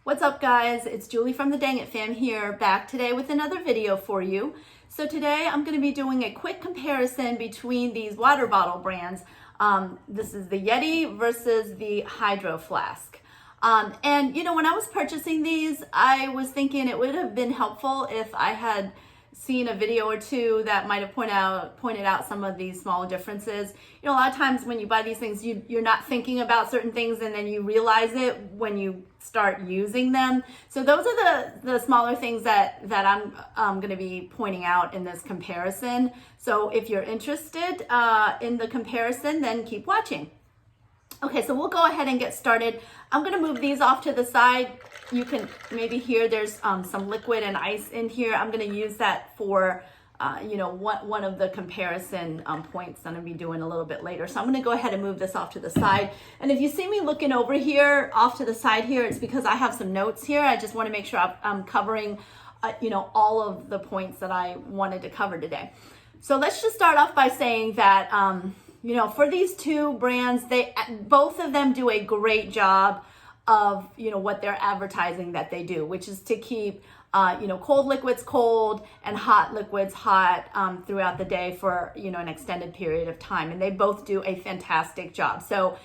What's up, guys? It's Julie from the Dang It Fam here, back today with another video for you. So today I'm going to be doing a quick comparison between these water bottle brands. This is the Yeti versus the Hydro Flask. And you know, when I was purchasing these, I was thinking it would have been helpful if I had seen a video or two that might have pointed out some of these small differences. You know, a lot of times when you buy these things, you're not thinking about certain things, and then you realize it when you start using them. So those are the smaller things that I'm going to be pointing out in this comparison. So if you're interested in the comparison, then keep watching. Okay, so we'll go ahead and get started. I'm going to move these off to the side. You can maybe hear there's some liquid and ice in here. I'm going to use that for, you know, one of the comparison points that I'm going to be doing a little bit later. So I'm going to go ahead and move this off to the side. And if you see me looking over here, off to the side here, it's because I have some notes here. I just want to make sure I'm covering, you know, all of the points that I wanted to cover today. So let's just start off by saying that, you know, for these two brands, both of them do a great job of, you know, what they're advertising that they do, which is to keep, you know, cold liquids cold and hot liquids hot throughout the day for, you know, an extended period of time. And they both do a fantastic job. So,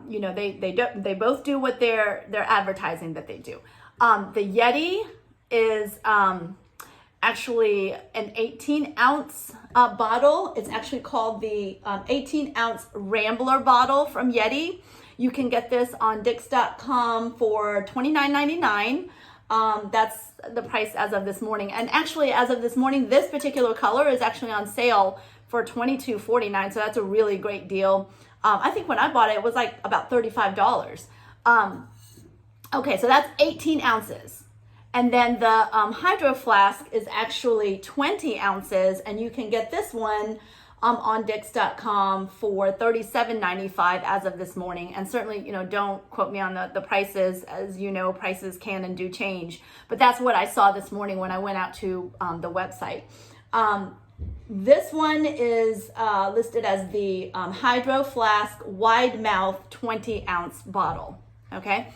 you know, they both do what they're advertising that they do. The Yeti is actually an 18-ounce bottle. It's actually called the 18-ounce Rambler bottle from Yeti. You can get this on Dix.com for $29.99. That's the price as of this morning. And actually, as of this morning, this particular color is actually on sale for $22.49. So that's a really great deal. I think when I bought it, it was like about $35. Okay, so that's 18 ounces. And then the Hydro Flask is actually 20 ounces, and you can get this one on Dix.com for $37.95 as of this morning. And certainly, you know, don't quote me on the prices. As you know, prices can and do change. But that's what I saw this morning when I went out to the website. This one is listed as the Hydro Flask Wide Mouth 20-ounce bottle. Okay.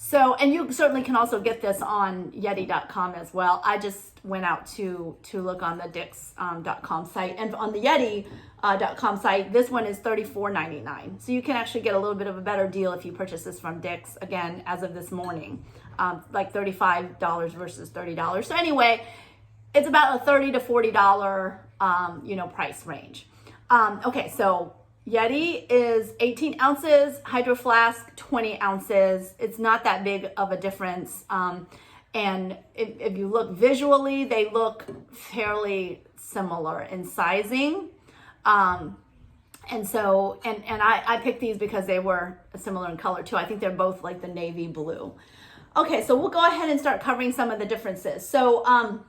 So, and you certainly can also get this on Yeti.com as well. I just went out to look on the Dix.com site. And on the Yeti.com site, this one is $34.99. So you can actually get a little bit of a better deal if you purchase this from Dix, again, as of this morning. Like $35 versus $30. So anyway, it's about a $30 to $40, you know, price range. Okay, so Yeti is 18 ounces, Hydro Flask 20 ounces. It's not that big of a difference. And if you look visually, they look fairly similar in sizing. And so, and I picked these because they were similar in color too. I think they're both like the navy blue. Okay, so we'll go ahead and start covering some of the differences. So,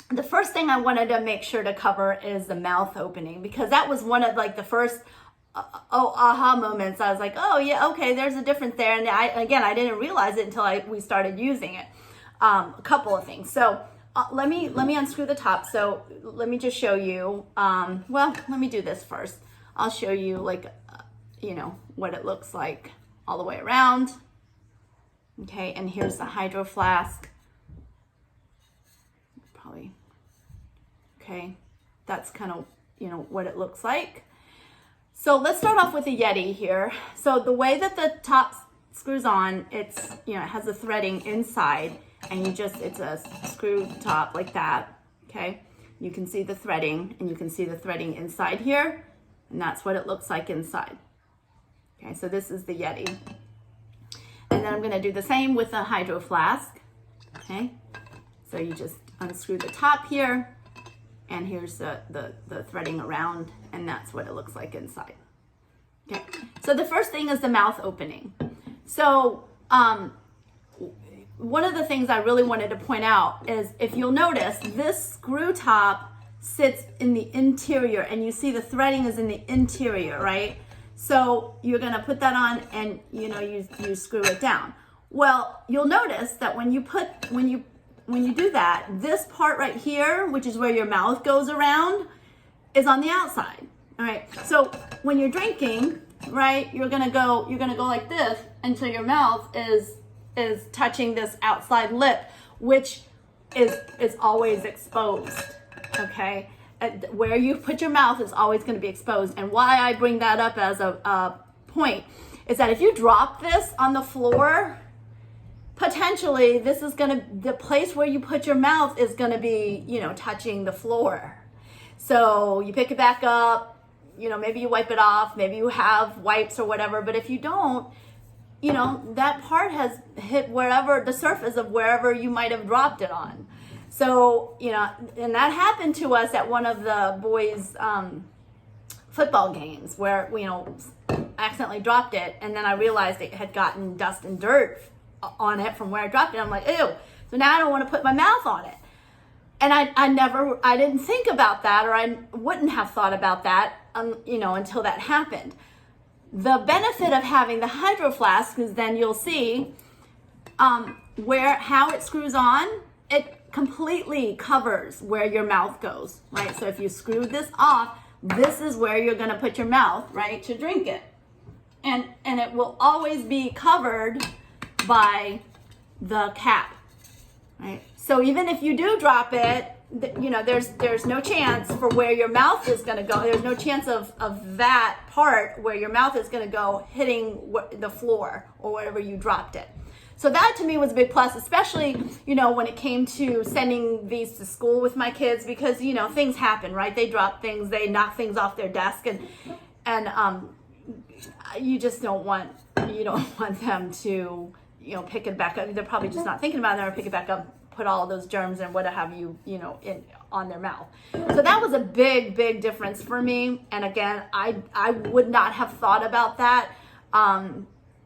the first thing I wanted to make sure to cover is the mouth opening, because that was one of like the first aha moments. I was like, oh yeah, okay, there's a difference there. And I didn't realize it until we started using it. A couple of things. So let me unscrew the top. So let me just show you. Well, let me do this first. I'll show you like, you know, what it looks like all the way around. Okay, and here's the Hydro Flask. Probably. Okay, that's kind of, you know, what it looks like. So let's start off with the Yeti here. So the way that the top screws on, it's, you know, it has the threading inside, and it's a screw top like that, okay? You can see the threading, and you can see the threading inside here, and that's what it looks like inside. Okay, so this is the Yeti. And then I'm gonna do the same with the Hydro Flask, okay? So you just unscrew the top here, and here's the threading around, and that's what it looks like inside. Okay, so the first thing is the mouth opening. So one of the things I really wanted to point out is, if you'll notice, this screw top sits in the interior, and you see the threading is in the interior, right? So you're gonna put that on, and you know, you screw it down. Well, you'll notice that when you do that, this part right here, which is where your mouth goes around, is on the outside. All right. So when you're drinking, right, you're gonna go like this, and so your mouth is is touching this outside lip, which is always exposed, okay? Where you put your mouth is always going to be exposed. And why I bring that up as a point is that if you drop this on the floor, potentially this is going to, the place where you put your mouth is going to be, you know, touching the floor. So you pick it back up, you know, maybe you wipe it off, maybe you have wipes or whatever, but if you don't, you know, that part has hit wherever, the surface of wherever you might have dropped it on. So, you know, and that happened to us at one of the boys' football games where, you know, I accidentally dropped it, and then I realized it had gotten dust and dirt on it from where I dropped it. I'm like, ew. So now I don't want to put my mouth on it. And I didn't think about that, or I wouldn't have thought about that, you know, until that happened. The benefit of having the Hydro Flask is then you'll see how it screws on. It completely covers where your mouth goes, right? So if you screw this off, this is where you're going to put your mouth, right, to drink it. And it will always be covered by the cap, right? So even if you do drop it, you know, there's no chance for where your mouth is going to go. There's no chance of that part where your mouth is going to go hitting the floor or wherever you dropped it. So that to me was a big plus, especially, you know, when it came to sending these to school with my kids, because, you know, things happen, right? They drop things, they knock things off their desk, and you just don't want them to, you know, pick it back up. They're probably just not thinking about it, or pick it back up, put all of those germs and what have you, you know, on their mouth. So that was a big difference for me. And again, I would not have thought about that,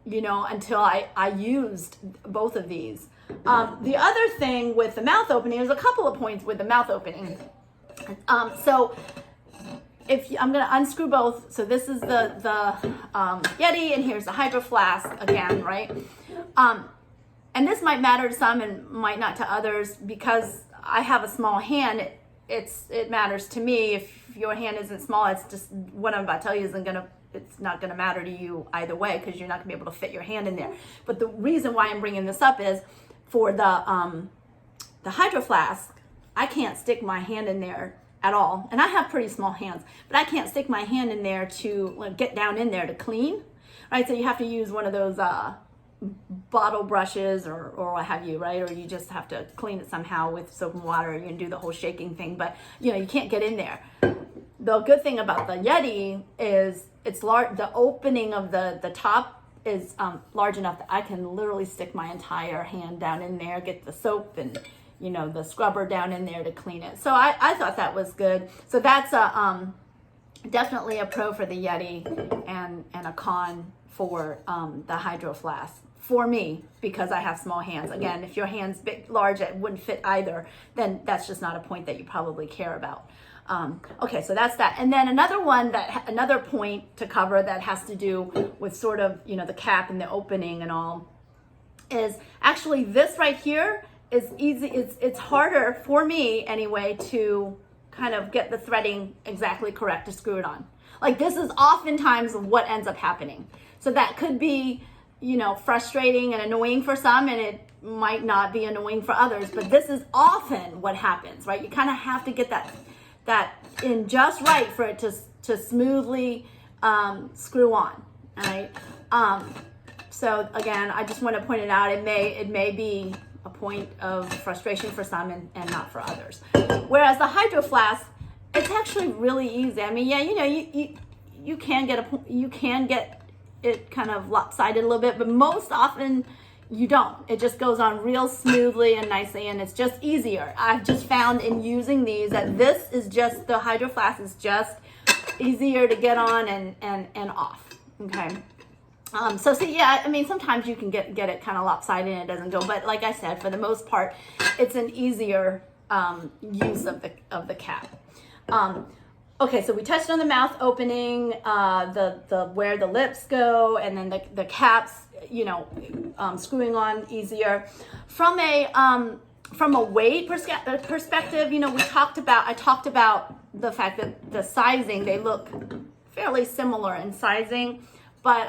you know, until I used both of these. The other thing with the mouth opening, there's a couple of points with the mouth opening. So I'm going to unscrew both. So this is the Yeti, and here's the Hydro Flask again, right? And this might matter to some and might not to others, because I have a small hand. It matters to me. If your hand isn't small, it's just what I'm about to tell you it's not gonna matter to you either way, because you're not gonna be able to fit your hand in there. But the reason why I'm bringing this up is for the Hydro Flask, I can't stick my hand in there at all. And I have pretty small hands, but I can't stick my hand in there to get down in there to clean, right? So you have to use one of those bottle brushes or what have you, right? Or you just have to clean it somehow with soap and water. You can do the whole shaking thing, but you know, you can't get in there. The good thing about the Yeti is it's large. The opening of the top is large enough that I can literally stick my entire hand down in there, get the soap and, you know, the scrubber down in there to clean it. So I thought that was good. So that's definitely a pro for the Yeti and a con for the Hydro Flask for me, because I have small hands. Again, if your hand's large, it wouldn't fit either, then that's just not a point that you probably care about. Okay, so that's that. And then another point to cover that has to do with sort of, you know, the cap and the opening and all, is actually this right here is easy. It's harder for me anyway to kind of get the threading exactly correct to screw it on. Like, this is oftentimes what ends up happening. So that could be, you know, frustrating and annoying for some, and it might not be annoying for others, but this is often what happens, right? You kind of have to get that in just right for it to smoothly screw on, all right? So again, I just want to point it out. It may be a point of frustration for some and not for others. Whereas the Hydro Flask, it's actually really easy. I mean, yeah, you know, you can get it kind of lopsided a little bit, but most often you don't. It just goes on real smoothly and nicely, and it's just easier. I've just found in using these that the Hydro Flask is just easier to get on and off, okay? So see, yeah, I mean, sometimes you can get it kind of lopsided and it doesn't go, but like I said, for the most part, it's an easier use of the cap. Okay, so we touched on the mouth opening, the where the lips go, and then the caps, you know, screwing on easier. From a weight perspective, you know, I talked about the fact that the sizing, they look fairly similar in sizing, but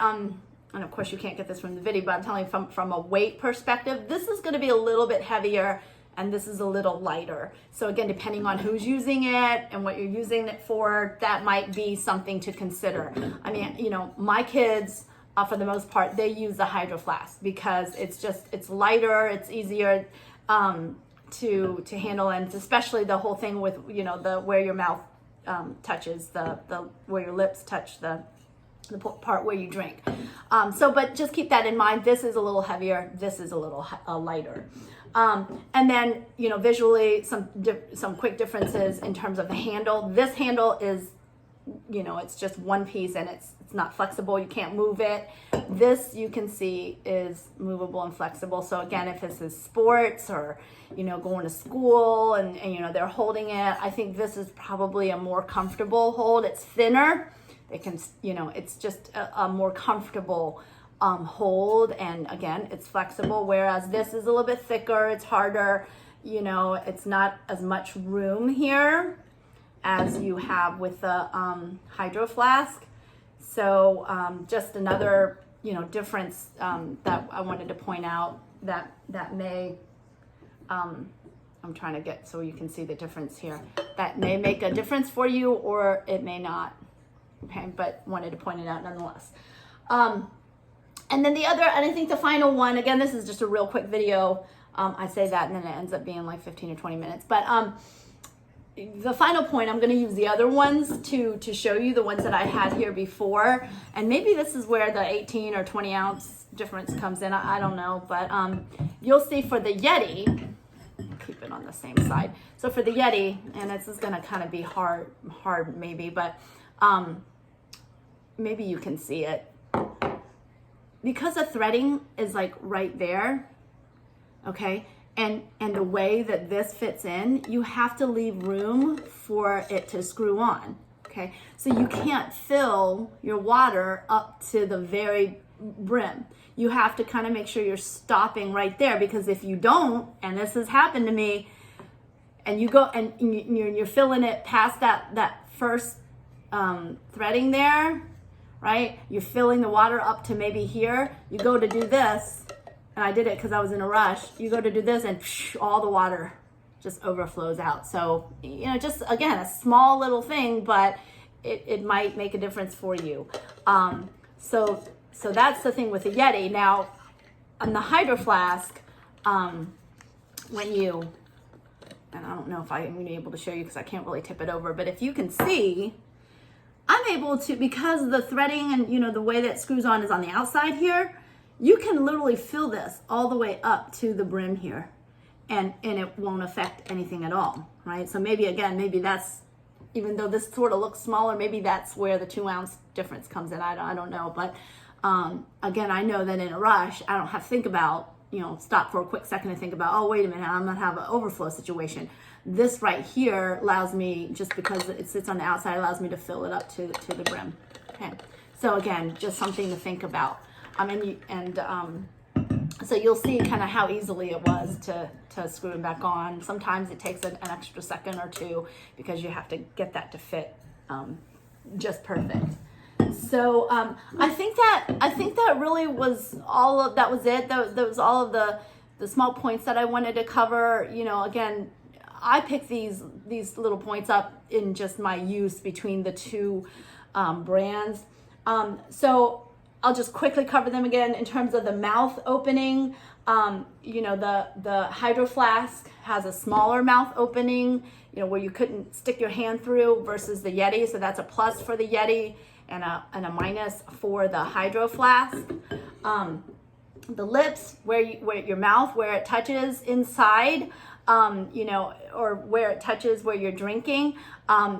and of course you can't get this from the video, but I'm telling you from a weight perspective, this is going to be a little bit heavier and this is a little lighter. So again, depending on who's using it and what you're using it for, that might be something to consider. I mean, you know, my kids, for the most part, they use the Hydro Flask because it's lighter, it's easier to handle, and especially the whole thing with, you know, the where your mouth touches the where your lips touch the part where you drink. But just keep that in mind. This is a little heavier. This is a little lighter. And then, you know, visually some quick differences in terms of the handle. This handle is, you know, it's just one piece and it's not flexible. You can't move it. This you can see is movable and flexible. So again, if this is sports or, you know, going to school and you know, they're holding it, I think this is probably a more comfortable hold. It's thinner. It can, you know, it's just a more comfortable hold, and again, it's flexible, whereas this is a little bit thicker, it's harder, you know, it's not as much room here as you have with the Hydro Flask. So just another, you know, difference that I wanted to point out that may, I'm trying to get so you can see the difference here, that may make a difference for you or it may not. Okay, but wanted to point it out nonetheless. And then the other, and I think the final one, again, this is just a real quick video. I say that and then it ends up being like 15 or 20 minutes. But the final point, I'm going to use the other ones to show you the ones that I had here before. And maybe this is where the 18 or 20 ounce difference comes in. I don't know. But you'll see for the Yeti, keep it on the same side. So for the Yeti, and this is going to kind of be hard maybe, but maybe you can see it. Because the threading is like right there, okay, and the way that this fits in, you have to leave room for it to screw on, okay? So you can't fill your water up to the very brim. You have to kind of make sure you're stopping right there, because if you don't, and this has happened to me, and you go and you're filling it past that first threading there, right? You're filling the water up to maybe here. You go to do this, and I did it because I was in a rush. You go to do this and all the water just overflows out. So, you know, just again, a small little thing, but it might make a difference for you. So that's the thing with the Yeti. Now, on the Hydro Flask, when you, and I don't know if I'm able to show you because I can't really tip it over, but if you can see, I'm able to, because the threading and, you know, the way that it screws on is on the outside here, you can literally fill this all the way up to the brim here and it won't affect anything at all, right? So maybe, again, maybe that's, even though this sort of looks smaller, maybe that's where the 2 ounce difference comes in. I don't know. But again, I know that in a rush, I don't have to think about, you know, stop for a quick second and think about, oh, wait a minute, I'm going to have an overflow situation. This right here allows me, just because it sits on the outside, allows me to fill it up to the brim. Okay. So again, just something to think about. So you'll see kind of how easily it was to screw it back on. Sometimes it takes an extra second or two because you have to get that to fit just perfect. So I think that really was all of that was it. That was all of the small points that I wanted to cover. You know, again, I picked these little points up in just my use between the two brands. So I'll just quickly cover them again in terms of the mouth opening. You know, the Hydro Flask has a smaller mouth opening, you know, where you couldn't stick your hand through, versus the Yeti. So that's a plus for the Yeti and a minus for the Hydro Flask. The lips, where your mouth, where it touches inside, you know, or where it touches where you're drinking.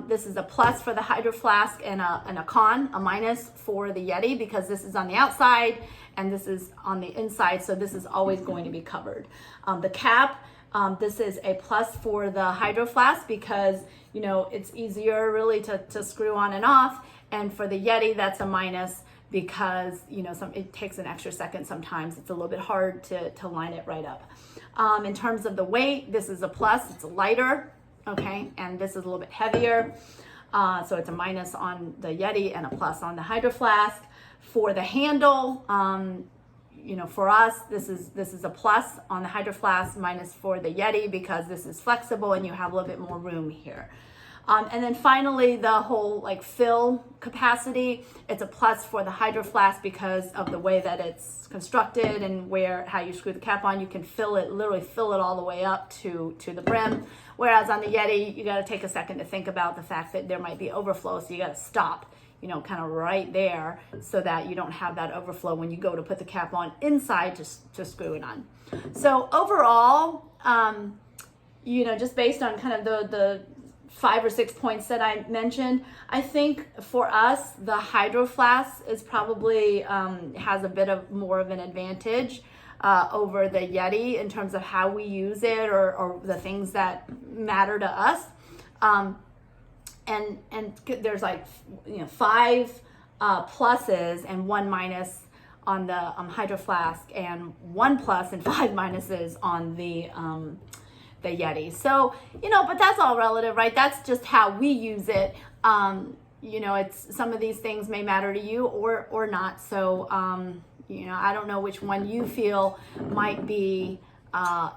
This is a plus for the Hydro Flask and a minus for the Yeti, because this is on the outside and this is on the inside. So this is always going to be covered. The cap, this is a plus for the Hydro Flask because, you know, it's easier really to screw on and off. And for the Yeti, that's a minus because, you know, it takes an extra second sometimes. It's a little bit hard to line it right up. In terms of the weight, this is a plus. It's lighter, okay? And this is a little bit heavier. So it's a minus on the Yeti and a plus on the Hydro Flask. For the handle, you know, for us, this is a plus on the Hydro Flask, minus for the Yeti because this is flexible and you have a little bit more room here. And then finally, the whole like fill capacity, it's a plus for the Hydro Flask because of the way that it's constructed and how you screw the cap on. You can literally fill it all the way up to the brim. Whereas on the Yeti, you got to take a second to think about the fact that there might be overflow, so you got to stop, you know, kind of right there so that you don't have that overflow when you go to put the cap on inside to screw it on. So overall, you know, just based on kind of the 5 or 6 points that I mentioned, I think for us, the Hydro Flask is probably has a bit of more of an advantage over the Yeti in terms of how we use it or the things that matter to us. And there's like, you know, 5 pluses and 1 minus on the Hydro Flask, and 1 plus and 5 minuses on the Yeti. So, you know, but that's all relative, right? That's just how we use it. You know, it's some of these things may matter to you or not. So, you know, I don't know which one you feel might be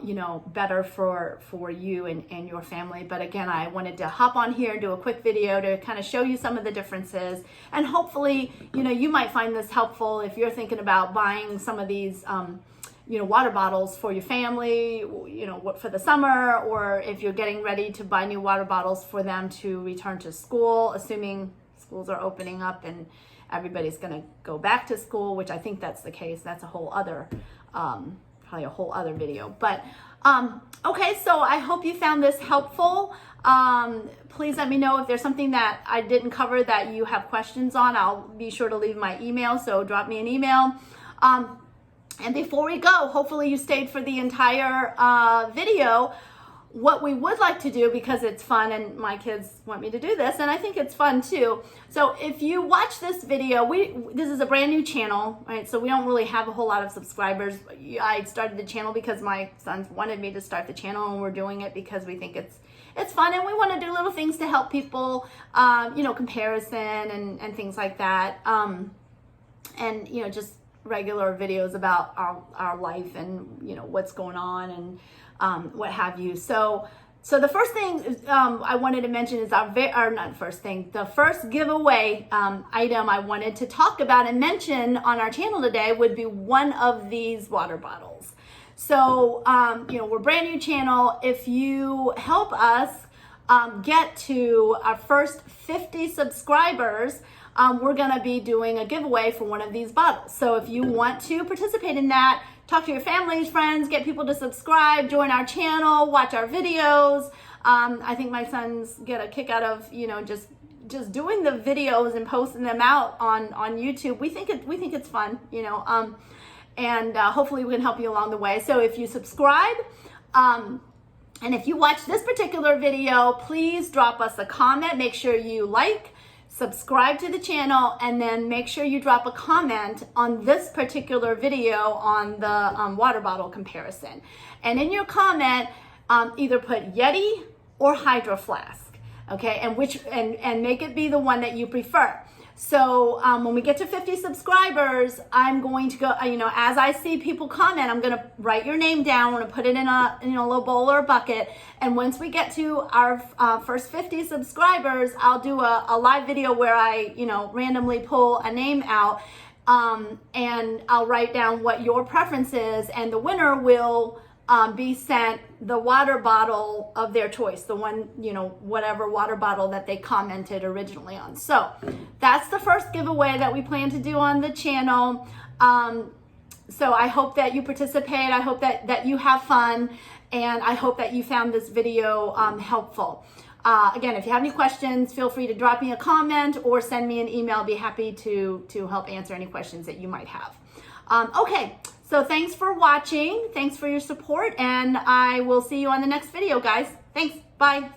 you know, better for you and your family. But again, I wanted to hop on here and do a quick video to kind of show you some of the differences. And hopefully, you know, you might find this helpful if you're thinking about buying some of these, you know, water bottles for your family, you know, for the summer, or if you're getting ready to buy new water bottles for them to return to school, assuming schools are opening up and everybody's going to go back to school, which I think that's the case. That's a whole other probably a whole other video. But okay, so I hope you found this helpful. Please let me know if there's something that I didn't cover that you have questions on. I'll be sure to leave my email, so drop me an email. And before we go, hopefully you stayed for the entire video. What we would like to do, because it's fun and my kids want me to do this, and I think it's fun too. So if you watch this video, this is a brand new channel, right? So we don't really have a whole lot of subscribers. I started the channel because my sons wanted me to start the channel, and we're doing it because we think it's fun, and we want to do little things to help people, you know, comparison and things like that. And, you know, just regular videos about our life and, you know, what's going on and what have you. So the first thing I wanted to mention is the first giveaway item I wanted to talk about and mention on our channel today would be one of these water bottles. So, you know, we're a brand new channel. If you help us get to our first 50 subscribers, we're gonna be doing a giveaway for one of these bottles. So if you want to participate in that, talk to your families, friends, get people to subscribe, join our channel, watch our videos. I think my sons get a kick out of, you know, just doing the videos and posting them out on YouTube. We think it's fun, you know, and hopefully we can help you along the way. So if you subscribe, and if you watch this particular video, please drop us a comment. Make sure you like, subscribe to the channel, and then make sure you drop a comment on this particular video on the water bottle comparison. And in your comment, either put Yeti or Hydro Flask, okay? And make it be the one that you prefer. So when we get to 50 subscribers, I'm going to go, you know, as I see people comment, I'm going to write your name down. We're going to put it in a little bowl or a bucket. And once we get to our first 50 subscribers, I'll do a live video where I, you know, randomly pull a name out, and I'll write down what your preference is, and the winner will be sent the water bottle of their choice, the one, you know, whatever water bottle that they commented originally on. So that's the first giveaway that we plan to do on the channel. So I hope that you participate. I hope that you have fun, and I hope that you found this video helpful. Again, if you have any questions, feel free to drop me a comment or send me an email. I'll be happy to help answer any questions that you might have. Okay. So thanks for watching. Thanks for your support, and I will see you on the next video, guys. Thanks. Bye.